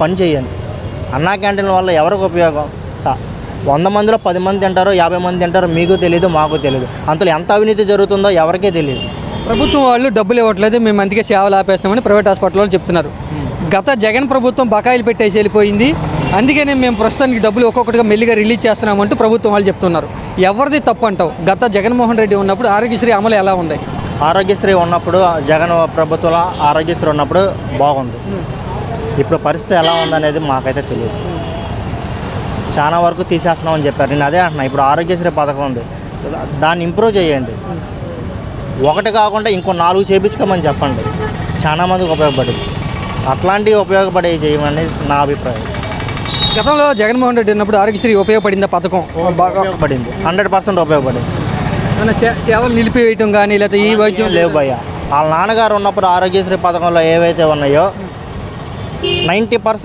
పని చేయండి. అన్నా క్యాంటీన్ల వల్ల ఎవరికి ఉపయోగం? 100 మందిలో 10 మంది తింటారో 50 మంది తింటారో మీకు తెలియదు, మాకు తెలియదు. అంతలో ఎంత అవినీతి జరుగుతుందో ఎవరికీ తెలియదు. ప్రభుత్వం వాళ్ళు డబ్బులు ఇవ్వట్లేదు, మేము అందుకే సేవలు ఆపేస్తామని ప్రైవేట్ హాస్పిటల్ వాళ్ళు చెప్తున్నారు. గత జగన్ ప్రభుత్వం బకాయిలు పెట్టేసి వెళ్ళిపోయింది, అందుకనే మేము ప్రస్తుతానికి డబ్బులు ఒక్కొక్కటిగా మెల్లిగా రిలీజ్ చేస్తున్నామంటూ ప్రభుత్వం వాళ్ళు చెప్తున్నారు. ఎవరిది తప్పు అంటావు? గత జగన్మోహన్ రెడ్డి ఉన్నప్పుడు ఆరోగ్యశ్రీ అమలు ఎలా ఉంది? ఆరోగ్యశ్రీ ఉన్నప్పుడు, జగన్ ప్రభుత్వంలో ఆరోగ్యశ్రీ ఉన్నప్పుడు బాగుంది. ఇప్పుడు పరిస్థితి ఎలా ఉందనేది మాకైతే తెలియదు. చాలా వరకు తీసేస్తున్నామని చెప్పారు. నేను అదే అంటున్నా, ఇప్పుడు ఆరోగ్యశ్రీ పథకం ఉంది, దాన్ని ఇంప్రూవ్ చేయండి. ఒకటి కాకుండా ఇంకో 4 చేయించుకోమని చెప్పండి, చాలా మందికి ఉపయోగపడింది. అట్లాంటివి ఉపయోగపడే చేయమని నా అభిప్రాయం. గతంలో జగన్మోహన్ రెడ్డి ఉన్నప్పుడు ఆరోగ్యశ్రీ ఉపయోగపడిందా పథకం? బాగా ఉపయోగపడింది, 100% ఉపయోగపడింది. సేవలు నిలిపివేయటం కానీ లేకపోతే ఈ వైద్యం లేవు భయ్య. వాళ్ళ నాన్నగారు ఉన్నప్పుడు ఆరోగ్యశ్రీ పథకంలో ఏవైతే ఉన్నాయో 90%